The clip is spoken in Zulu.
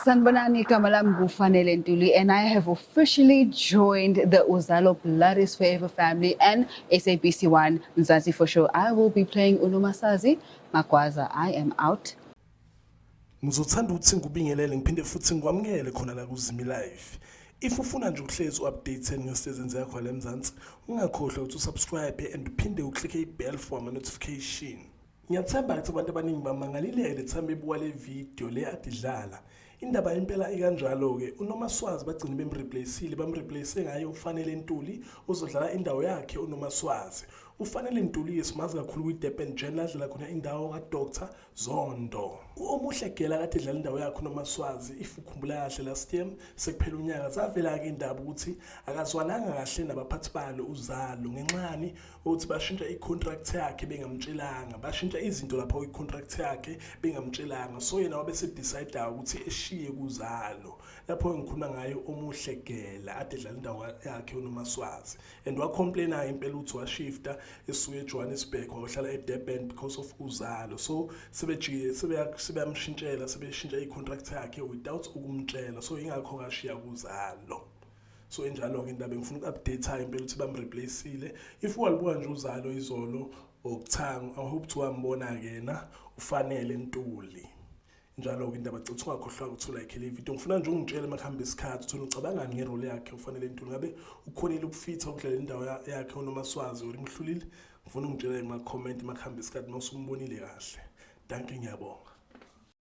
Sanibonani, igama lami nguFanele Ntuli, and I have officially joined the Uzalo Blood is Forever family and SABC1 Mzansi for sure. I will be playing Nomaswazi Makwaza. I am out. Ngizothanda ukuthi ngikubingelele ngiphinde futhi ngikwamukele khona la kuZimi Live. If ufuna nje ukuhlezi updated ngesizini yakho la eMzansi, ungakhohlwa ukuthi usubscribe and uphinde uklikhe ibell for ama notification. Ngiyathemba ukuthi abantu abaningi bamangalilele thamba ebuka le video le adidlala. Indaba impela ikanjalo ke uNomaswazi bagcina bamreplaceile ngaye uFanele Ntuli uzodlala indawo yakhe uNomaswazi. uFanele Ntuli esimazi kakhulu kwiDurban Journal adlala khona indawo kaDr Zondo. Omuhle gela kade edlala indawo yakhe uNomaswazi if ukhumbula kahle last year sekuphela unyaka zavela ke indaba ukuthi akazwananga kahle nabaphathi balo Uzalo ngenxani ukuthi bashintsha icontract yakhe bengamtshelanga bashintsha izinto lapha kwicontract yakhe bengamtshelanga so yena wabe se decide ukuthi eshiye kuZalo lapho ngikhuluma ngayo omuhle gela ade edlala indawo yakhe uNomaswazi and wa complaina impela uthi washifta esuke eJohannesburg wahlala eDurban because of Uzalo so sebeyamshintshela sebeshintsha icontract yakhe without ukumtshela so ingakho kashiya kuZalo. So enjalo ke indaba ngifuna ukuupdate impela ukuthi bamreplaceile if walibuka nje uZalo izolo okuthanga I hope to wambona kena uFanele Ntuli njalo ke indaba citha ungakhohlwa ukuthi like le video ngifuna nje ungitshele makuhamba isikhathi uthona ucabangani ngerole yakhe uFanele Ntuli ngabe ukhonile ukufitha ukudlala indawo yakhe uNomaswazi uri mhlulile ngifuna ungitshele ema comment makuhamba isikhathi mawusumbonile kahle. Danke ngiyabonga.